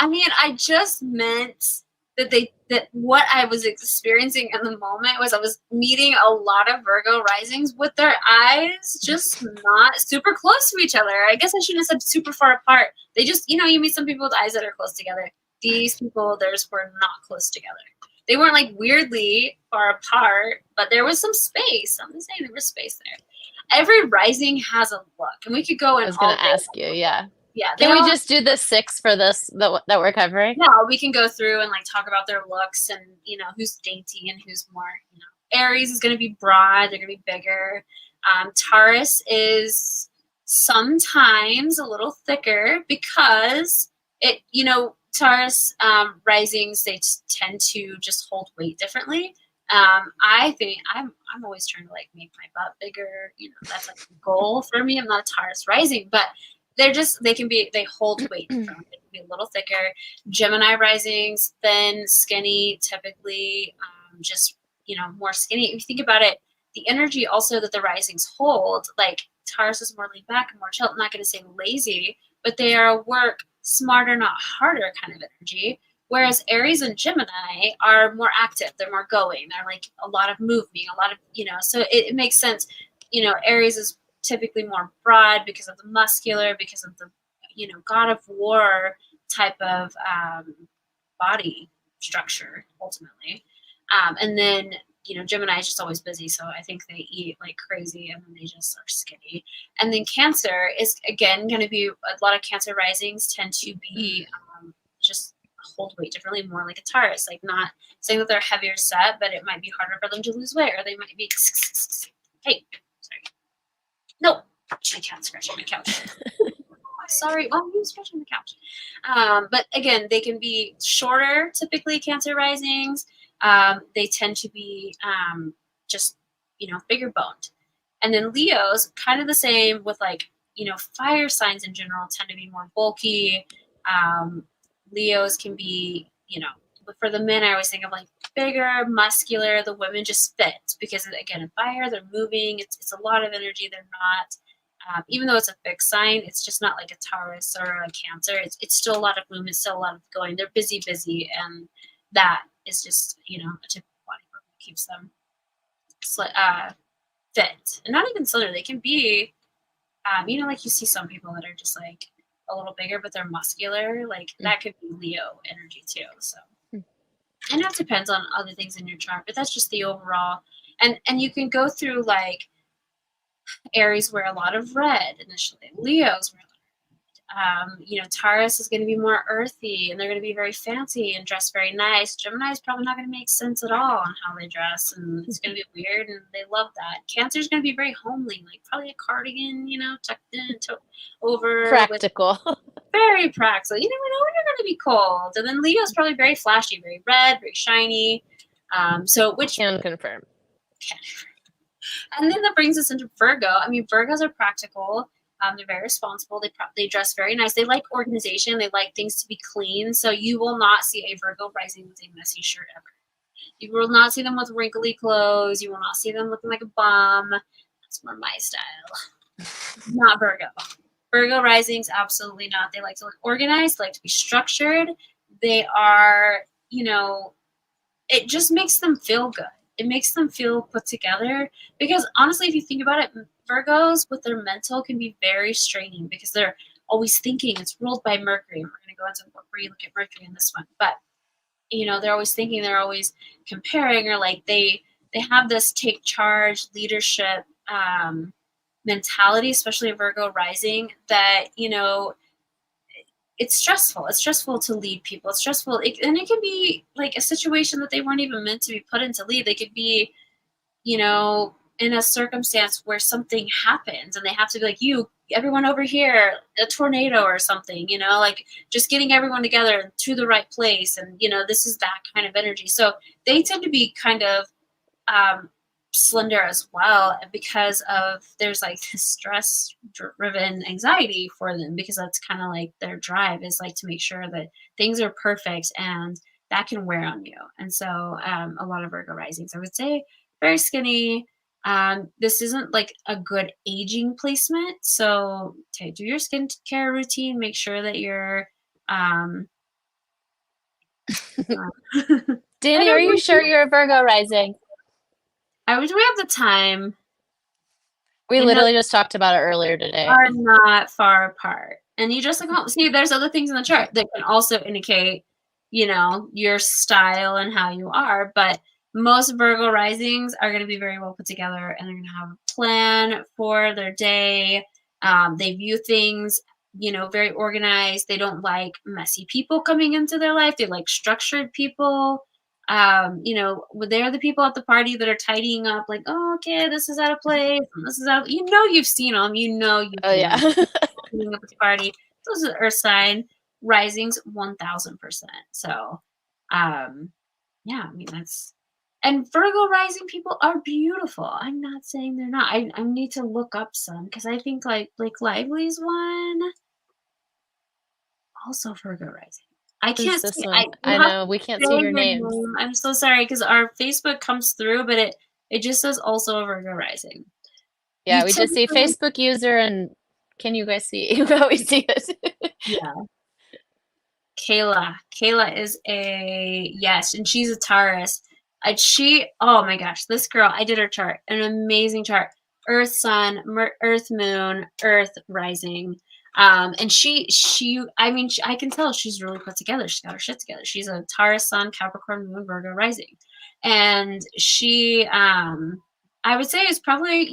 I mean, I just meant that what I was experiencing in the moment was I was meeting a lot of Virgo risings with their eyes just not super close to each other. I guess I shouldn't have said super far apart. They just, you meet some people with eyes that are close together. These people, theirs were not close together. They weren't like weirdly far apart, but there was some space. I'm just saying there was space there. Every rising has a look, and we could go in. I was going to ask you, yeah. Yeah. Can we just do the 6 for this that we're covering? No, we can go through and like talk about their looks and who's dainty and who's more. Aries is going to be broad. They're going to be bigger. Taurus is sometimes a little thicker because Taurus risings, they tend to just hold weight differently. I think I'm always trying to like make my butt bigger. That's like the goal for me. I'm not a Taurus rising, but they hold weight. They can be a little thicker. Gemini risings, thin, skinny, typically just, more skinny. If you think about it, the energy also that the risings hold, like Taurus is more laid back and more chill. I'm not going to say lazy, but they are a work smarter, not harder kind of energy. Whereas Aries and Gemini are more active. They're more going. They're like a lot of moving, a lot of, so it makes sense. Aries is typically more broad because of the muscular, because of the, God of War type of body structure, ultimately. And then, Gemini is just always busy. So I think they eat like crazy and then they just are skinny. And then Cancer is, again, going to be a lot of Cancer risings tend to be just hold weight differently, more like a Taurus. Like, not saying that they're heavier set, but it might be harder for them to lose weight, or they might be, hey, sorry. No, my cat's scratching my couch. Sorry, why are you scratching the couch? But again, they can be shorter, typically Cancer risings. They tend to be just, bigger boned. And then Leos, kind of the same with like, fire signs in general tend to be more bulky. Leos can be, for the men, I always think of like bigger, muscular. The women just fit because, again, in fire, they're moving. It's a lot of energy. They're not, even though it's a fixed sign, it's just not like a Taurus or a Cancer. It's still a lot of movement, still a lot of going. They're busy, and that is just, a typical body work that keeps them fit. And not even slender. They can be, like you see some people that are just like a little bigger, but they're muscular. Like that could be Leo energy too. So, and that depends on other things in your chart, but that's just the overall. And you can go through like Aries wear a lot of red initially. Leos wear a lot of red. Taurus is going to be more earthy, and they're going to be very fancy and dress very nice. Gemini is probably not going to make sense at all on how they dress, and it's going to be weird, and they love that. Cancer is going to be very homely, like probably a cardigan, tucked in over. Practical. Very practical. You never know when you're going to be cold. And then Leo is probably very flashy, very red, very shiny. Which can confirm. And then that brings us into Virgo. I mean, Virgos are practical. They're very responsible. They dress very nice. They like organization. They like things to be clean. So you will not see a Virgo rising with a messy shirt ever. You will not see them with wrinkly clothes. You will not see them looking like a bum. That's more my style. Not Virgo. Virgo risings, absolutely not. They like to look organized. They like to be structured. They are, it just makes them feel good. It makes them feel put together. Because honestly, if you think about it, Virgos with their mental can be very straining because they're always thinking. It's ruled by Mercury. We're going to go into where you look at Mercury in this one. But, they're always thinking, they're always comparing, or like they have this take charge leadership mentality, especially a Virgo rising, that, it's stressful. It's stressful to lead people. It's stressful. And it can be like a situation that they weren't even meant to be put in to lead. They could be, in a circumstance where something happens and they have to be like, everyone over here, a tornado or something, like just getting everyone together to the right place. And, this is that kind of energy. So they tend to be kind of slender as well, because of there's like this stress driven anxiety for them, because that's kind of like their drive is like to make sure that things are perfect, and that can wear on you. And so a lot of Virgo risings, I would say, very skinny. This isn't like a good aging placement, so do your skincare routine, make sure that you're Danny, are you sure you're a Virgo rising? I wish we have the time. We literally just talked about it earlier today. Are not far apart. And you just like, see, there's other things in the chart that can also indicate, your style and how you are. But most Virgo risings are going to be very well put together, and they're going to have a plan for their day. They view things, very organized. They don't like messy people coming into their life. They like structured people. They're the people at the party that are tidying up, like, oh, okay, this is out of place, and this is out. You've seen them. Oh yeah. Cleaning up at the party. Those are Earth sign risings, 1000%. So, yeah, that's. And Virgo rising people are beautiful. I'm not saying they're not. I need to look up some, because I think like Blake Lively's one. Also Virgo rising. I can't see. I know we can't see your names. I'm so sorry, because our Facebook comes through, but it just says also a Virgo rising. Yeah, we just see Facebook user, and can you guys see how we see it? Yeah. Kayla is yes, and she's a Taurus. Oh my gosh, this girl, I did her chart, an amazing chart. Earth Sun, Earth Moon, Earth Rising. And I can tell she's really put together. She's got her shit together. She's a Taurus Sun, Capricorn Moon, Virgo Rising. And she, I would say is probably,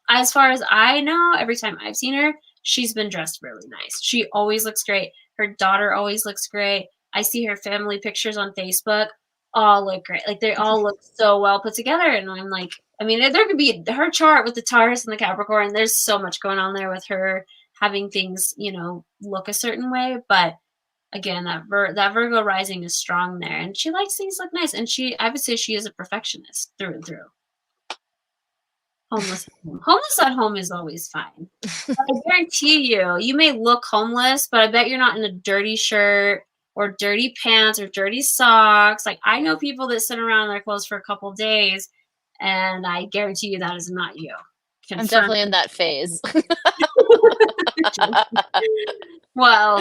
as far as I know, every time I've seen her, she's been dressed really nice. She always looks great. Her daughter always looks great. I see her family pictures on Facebook, all look great. Like they all look so well put together. And I'm like, there could be her chart with the Taurus and the Capricorn. There's so much going on there with her having things, look a certain way. But again, that Virgo rising is strong there, and she likes things look nice. And I would say she is a perfectionist through and through. Homeless at home is always fine. I guarantee you may look homeless, but I bet you're not in a dirty shirt or dirty pants or dirty socks. Like, I know people that sit around in their clothes for a couple of days, and I guarantee you that is not you. I'm definitely in that phase. Well,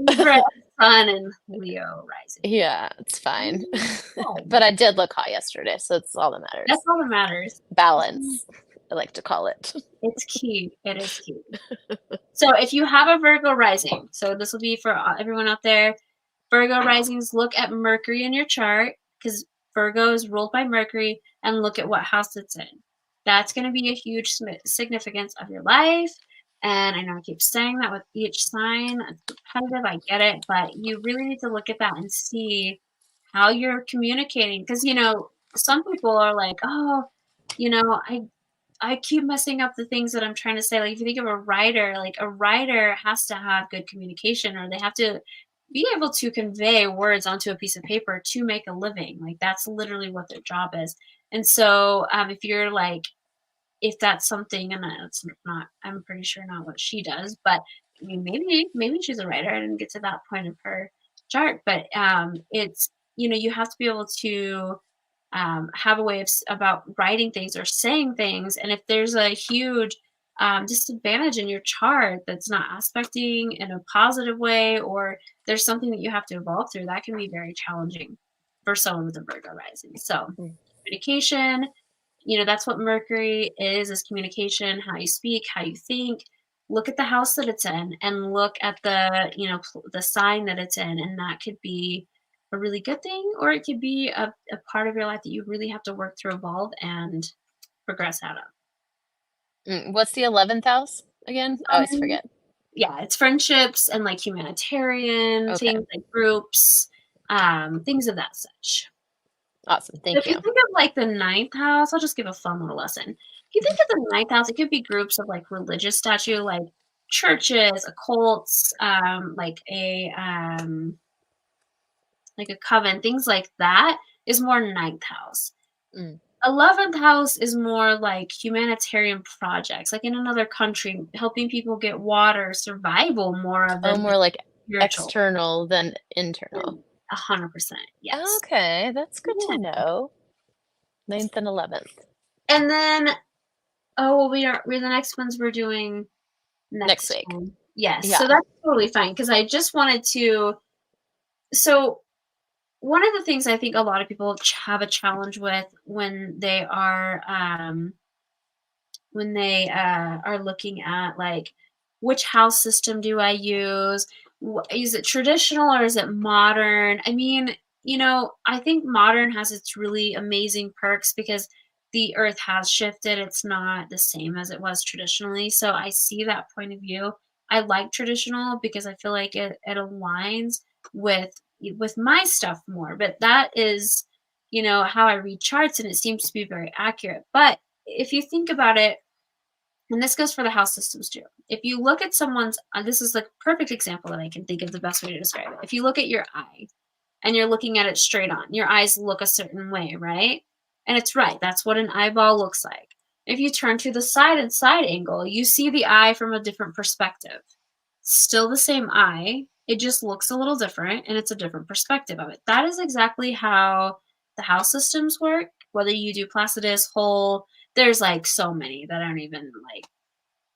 Libra, Sun, and Leo rising. Yeah, it's fine. But I did look hot yesterday, so it's all that matters. That's all that matters. Balance, I like to call it. It's key. It is key. So if you have a Virgo rising, so this will be for everyone out there, Virgo risings, look at Mercury in your chart, because Virgo is ruled by Mercury, and look at what house it's in. That's going to be a huge significance of your life. And I know I keep saying that with each sign. It's repetitive, I get it, but you really need to look at that and see how you're communicating. Because, some people are like, oh, I keep messing up the things that I'm trying to say. Like, if you think of a writer, like a writer has to have good communication, or they have to be able to convey words onto a piece of paper to make a living. Like, that's literally what their job is. And so if you're like, if that's something, and it's not, I'm pretty sure not what she does, but maybe she's a writer. I didn't get to that point of her chart, but it's, you have to be able to have a way about writing things or saying things. And if there's a huge disadvantage in your chart that's not aspecting in a positive way, or there's something that you have to evolve through, that can be very challenging for someone with a Virgo rising. So communication, that's what Mercury is communication, how you speak, how you think. look at the house that it's in and look at the, the sign that it's in. And that could be a really good thing, or it could be a part of your life that you really have to work to evolve and progress out of. What's the 11th house again? I always forget. Yeah, it's friendships and like humanitarian things, like groups, things of that such. Awesome. Thank If you you. think of like the 9th house, I'll just give a fun little lesson. If you think of the 9th house, it could be groups of like religious statue, like churches, occults, like a coven, things like that is more 9th house. 11th house is more like humanitarian projects, like in another country, helping people get water, survival more of it. More like spiritual. external than internal. 100%. Yes. Okay, that's good to know. 9th and 11th. And then, we're the next ones we're doing next week. Yes. Yeah. So that's totally fine, because I just wanted to. So one of the things I think a lot of people have a challenge with when they are looking at like, which house system do I use? Is it traditional or is it modern? I mean, I think modern has its really amazing perks because the earth has shifted. It's not the same as it was traditionally. So I see that point of view. I like traditional because I feel like it aligns with my stuff more. But that is, how I read charts, and it seems to be very accurate. But if you think about it, and this goes for the house systems too. If you look at someone's, this is like a perfect example that I can think of the best way to describe it. If you look at your eye and you're looking at it straight on, your eyes look a certain way, right? And it's right. That's what an eyeball looks like. If you turn to the side and side angle, you see the eye from a different perspective. Still the same eye. It just looks a little different, and it's a different perspective of it. That is exactly how the house systems work. Whether you do Placidus, whole, there's like so many that I don't even like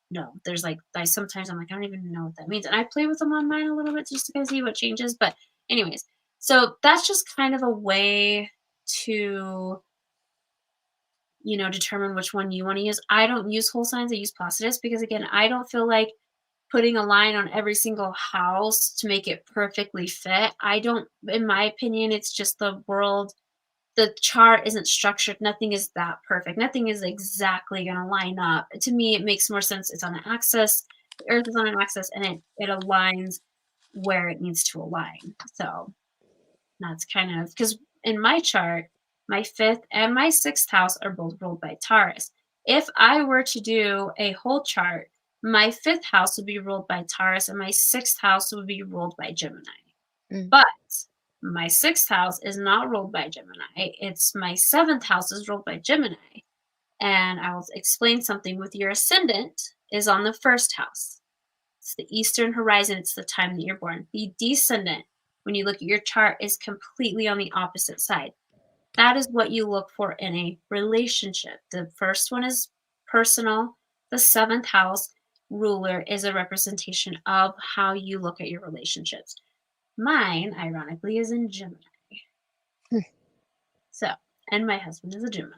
know. There's like, sometimes I'm like, I don't even know what that means. And I play with them on mine a little bit just to kind of see what changes. But anyways, so that's just kind of a way to, determine which one you want to use. I don't use whole signs. I use Placidus because, again, I don't feel like putting a line on every single house to make it perfectly fit. In my opinion, it's just the world. The chart isn't structured. Nothing is that perfect. Nothing is exactly going to line up. To me, it makes more sense. It's on an axis. The earth is on an axis, and it aligns where it needs to align. So that's kind of, because in my chart, my 5th and my 6th house are both ruled by Taurus. If I were to do a whole chart, my 5th house would be ruled by Taurus, and my 6th house would be ruled by Gemini. But my 6th house is not ruled by Gemini. It's my 7th house is ruled by Gemini. And I will explain something with your ascendant is on the 1st house. It's the eastern horizon. It's the time that you're born. The descendant, when you look at your chart, is completely on the opposite side. That is what you look for in a relationship. The first one is personal. The 7th house ruler is a representation of how you look at your relationships. Mine, ironically, is in Gemini. So, and my husband is a Gemini.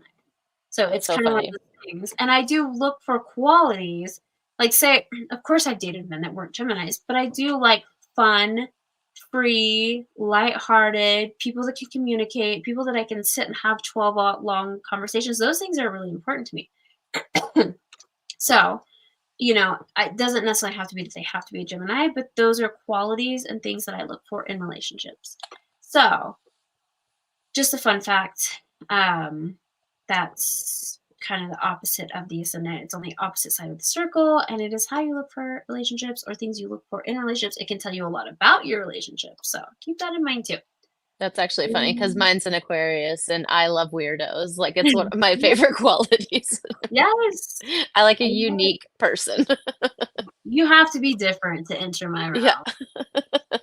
So it's kind of like the things. And I do look for qualities. Like, say, of course I've dated men that weren't Geminis, but I do like fun, free, lighthearted, people that can communicate, people that I can sit and have 12-hour long conversations. Those things are really important to me. So, it doesn't necessarily have to be that they have to be a Gemini, but those are qualities and things that I look for in relationships. So, just a fun fact, that's kind of the opposite of the ascendant. It's on the opposite side of the circle, and it is how you look for relationships or things you look for in relationships. It can tell you a lot about your relationship, so keep that in mind too. That's actually funny because mine's an Aquarius, and I love weirdos. Like, it's one of my favorite qualities. Yes. I like a unique person. You have to be different to enter my realm. Yeah.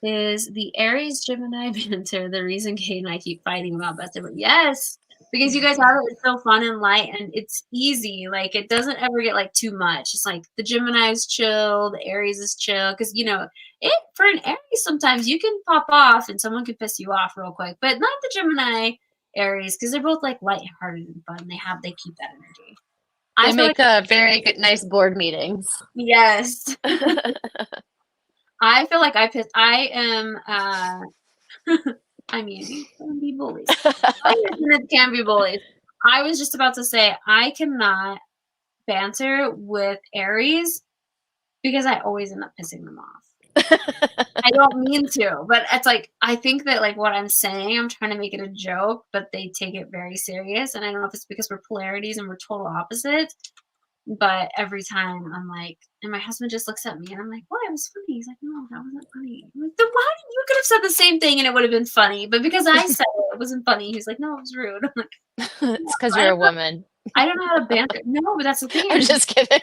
Is the Aries Gemini banter the reason Kate and I keep fighting about best ever? Yes, because you guys have it. It's so fun and light, and it's easy. Like, it doesn't ever get like too much. It's like the Gemini is chill, the Aries is chill, because for an Aries sometimes you can pop off and someone can piss you off real quick, but not the Gemini Aries, because they're both like lighthearted and fun. They keep that energy. They I feel make very good, nice board meetings. yes. I feel like I am I mean, you can be bullies. It can be bullies. I was just about to say I cannot banter with Aries because I always end up pissing them off. I don't mean to, but it's like I think that like what I'm saying, I'm trying to make it a joke, but they take it very serious. And I don't know if it's because we're polarities and we're total opposites. But every time I'm like, and my husband just looks at me and I'm like, what? It was funny. He's like, no, that wasn't funny. I'm like, then why? You could have said the same thing and it would have been funny. But because I said it wasn't funny, he's like, no, it was rude. I'm like, It's because you're a woman. I don't know how to banter. No, but that's the thing. I'm just kidding.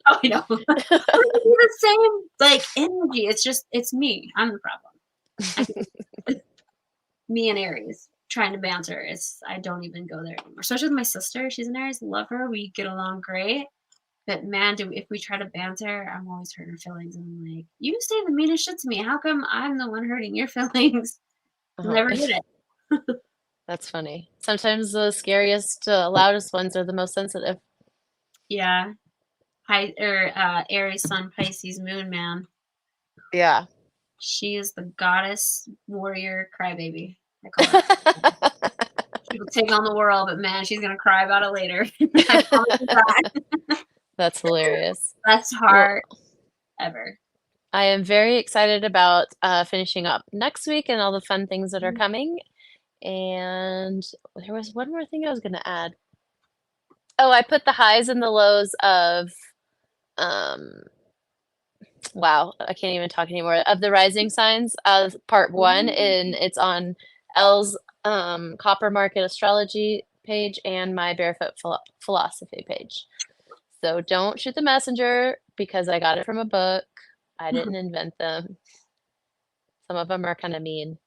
Oh, I know. The same like energy. It's me. I'm the problem. Me and Aries trying to banter. I don't even go there anymore. Especially with my sister. She's an Aries. Love her. We get along great. But man, if we try to banter, I'm always hurting her feelings. And I'm like, you say the meanest shit to me. How come I'm the one hurting your feelings? Never did it. That's funny. Sometimes the scariest, loudest ones are the most sensitive. Yeah. Aries Sun Pisces Moon, man. Yeah. She is the goddess warrior crybaby. I call her. She will take on the world, but man, she's gonna cry about it later. I promise you that. That's hilarious. Best heart ever. I am very excited about finishing up next week and all the fun things that are coming. And there was one more thing I was going to add. Oh, I put the highs and the lows of, wow, I can't even talk anymore, of the rising signs of part 1, and it's on Elle's Copper Market Astrology page and my Barefoot Philosophy page. So don't shoot the messenger because I got it from a book. I didn't invent them. Some of them are kind of mean.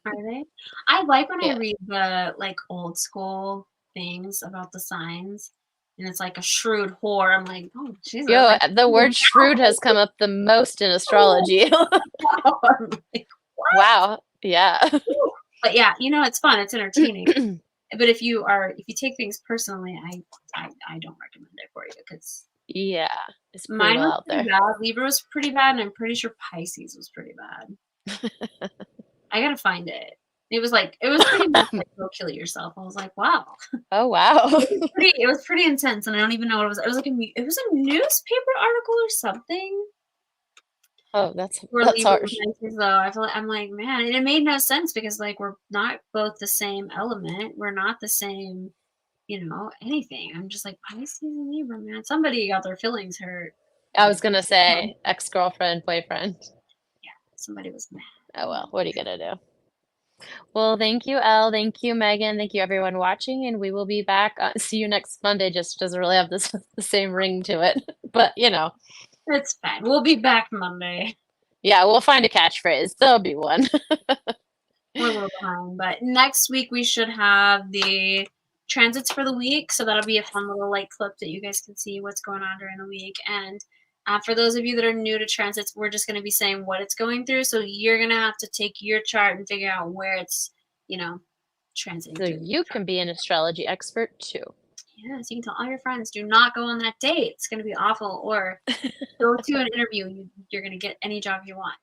Are they? I like when I read the like old school things about the signs, and it's like a shrewd whore. I'm like, oh, Jesus. Yo, Like, the word shrewd has come up the most in astrology. I'm like, wow. Yeah. But yeah, it's fun. It's entertaining. But if you take things personally, I don't recommend it for you because yeah, it's pretty mine well was out pretty there. bad. Libra was pretty bad, and I'm pretty sure Pisces was pretty bad. I gotta find it. It was pretty much like go kill yourself. I was like, wow. Oh wow. It was pretty intense, and I don't even know what it was. It was a newspaper article or something. Oh, that's harsh. harsh. Though I feel like I'm like, man, and it made no sense because like we're not both the same element. We're not the same, anything. I'm just like Pisces and Libra, man. Somebody got their feelings hurt. I was gonna say ex-girlfriend, boyfriend. Yeah, somebody was mad. Oh well, what are you gonna do? Well, thank you, Elle. Thank you, Megan. Thank you, everyone watching, and we will be back. See you next Monday. Just doesn't really have the same ring to it, but it's fine. We'll be back Monday. Yeah, we'll find a catchphrase. There'll be one. We're a little behind, but next week we should have the transits for the week, so that'll be a fun little clip that you guys can see what's going on during the week. And for those of you that are new to transits, we're just going to be saying what it's going through, so you're going to have to take your chart and figure out where it's transiting so you can be an astrology expert too. Yes, you can tell all your friends, do not go on that date. It's going to be awful. Or go to an interview. You're going to get any job you want.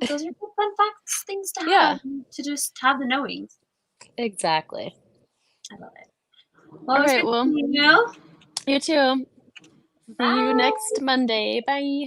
Those are fun facts, things to have, to just have the knowings. Exactly. I love it. Well, all right, well, you too. See you next Monday. Bye.